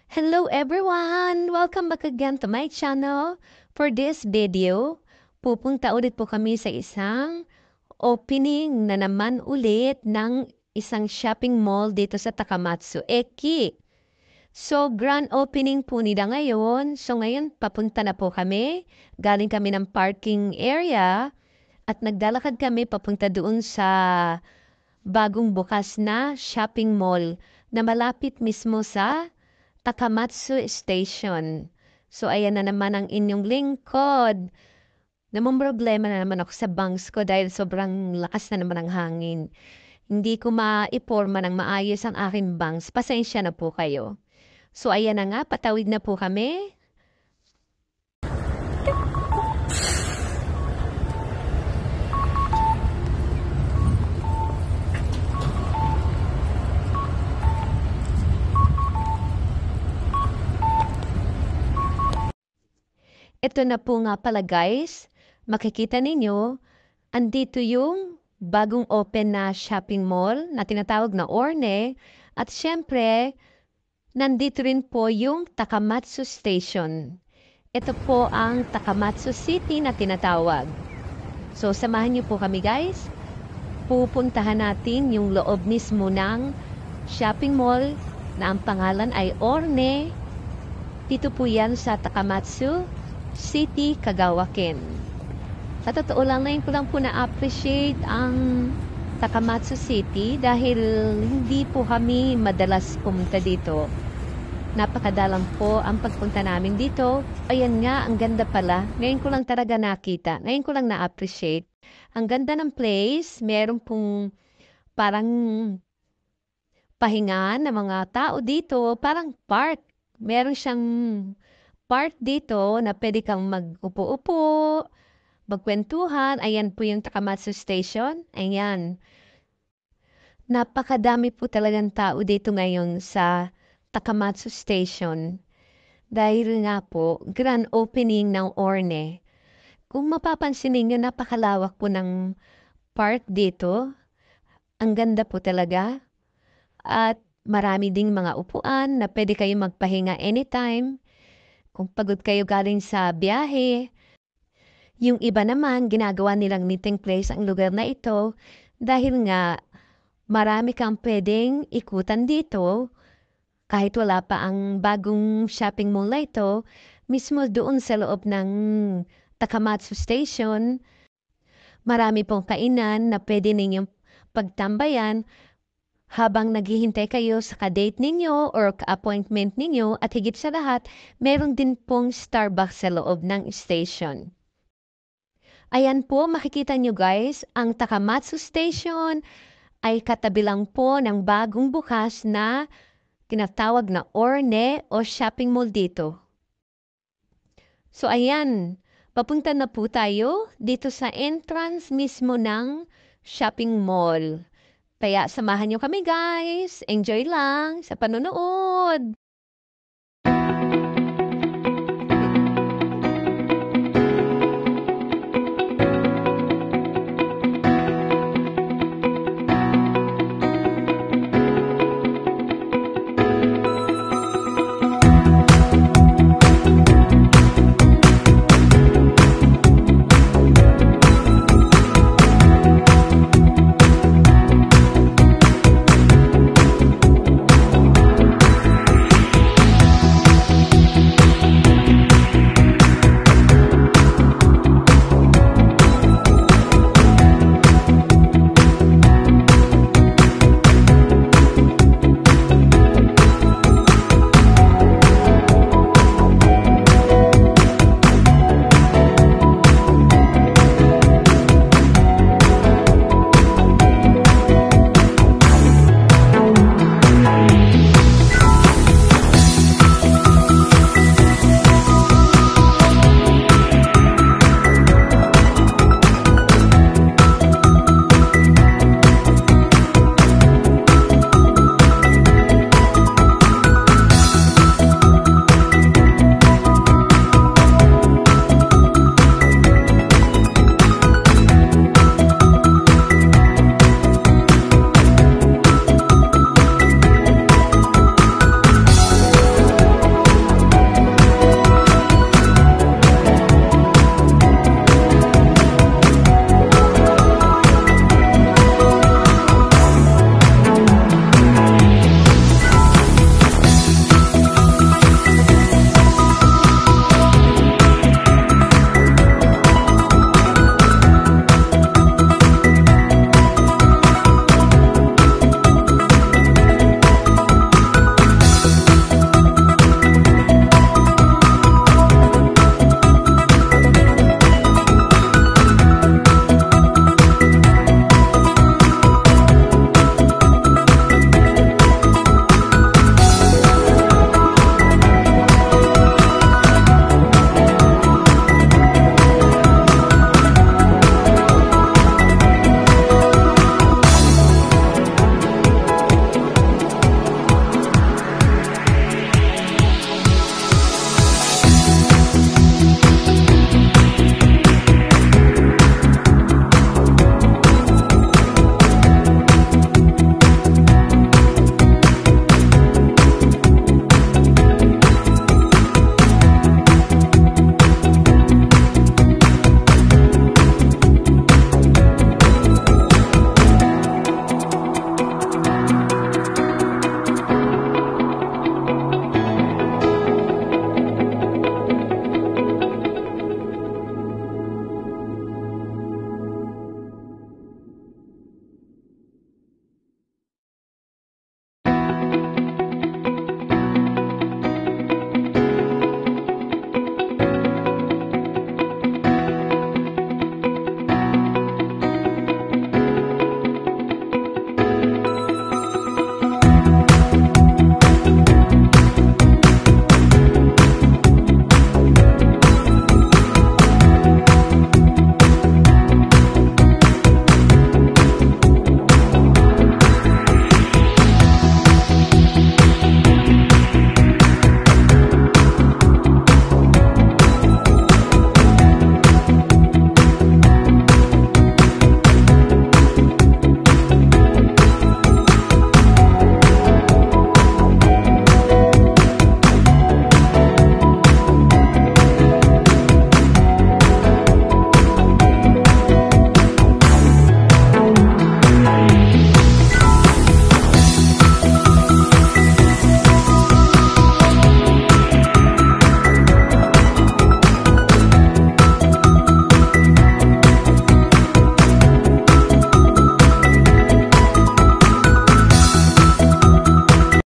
Hello everyone! Welcome back again to my channel. For this video, pupunta ulit po kami sa isang opening na naman ulit ng isang shopping mall dito sa Takamatsu, Eki. So, grand opening po nila ngayon. So, ngayon papunta na po kami. Galing kami ng parking area at naglalakad kami papunta doon sa bagong bukas na shopping mall na malapit mismo sa Takamatsu Station. So, ayan na naman ang inyong lingkod. Problema na naman ako sa bangs ko dahil sobrang lakas na naman ang hangin. Hindi ko maiporma ng maayos ang aking bangs. Pasensya na po kayo. So, ayan na nga, patawid na po kami. Ito na po nga pala guys, makikita ninyo, andito yung bagong open na shopping mall na tinatawag na Orne at syempre, nandito rin po yung Takamatsu Station. Ito po ang Takamatsu City na tinatawag. So samahan niyo po kami guys, pupuntahan natin yung loob mismo ng shopping mall na ang pangalan ay Orne. Dito po yan sa Takamatsu City, Kagawakin. Sa totoo lang, ngayon ko lang po na-appreciate ang Takamatsu City dahil hindi po kami madalas pumunta dito. Napakadalang po ang pagpunta namin dito. Ayan nga, ang ganda pala. Ngayon ko lang talaga nakita. Ngayon ko lang na-appreciate. Ang ganda ng place. Meron pong parang pahinga ng mga tao dito. Parang park. Meron siyang part dito na pwede kang mag-upo-upo, magkwentuhan. Ayan po yung Takamatsu Station. Ayan. Napakadami po talagang tao dito ngayon sa Takamatsu Station. Dahil nga po, grand opening ng Orne. Kung mapapansin ninyo, napakalawak po ng park dito. Ang ganda po talaga. At marami ding mga upuan na pwede kayo magpahinga anytime. Kung pagod kayo galing sa biyahe, yung iba naman ginagawa nilang meeting place ang lugar na ito dahil nga marami kang pwedeng ikutan dito kahit wala pa ang bagong shopping mall na ito, mismo doon sa loob ng Takamatsu Station, marami pong kainan na pwede ninyong pagtambayan habang naghihintay kayo sa ka-date ninyo or ka-appointment ninyo at higit sa lahat, meron din pong Starbucks sa loob ng station. Ayan po, makikita nyo guys, ang Takamatsu Station ay katabi lang po ng bagong bukas na tinatawag na Orne o shopping mall dito. So ayan, papunta na po tayo dito sa entrance mismo ng shopping mall. Kaya samahan nyo kami guys. Enjoy lang sa panonood.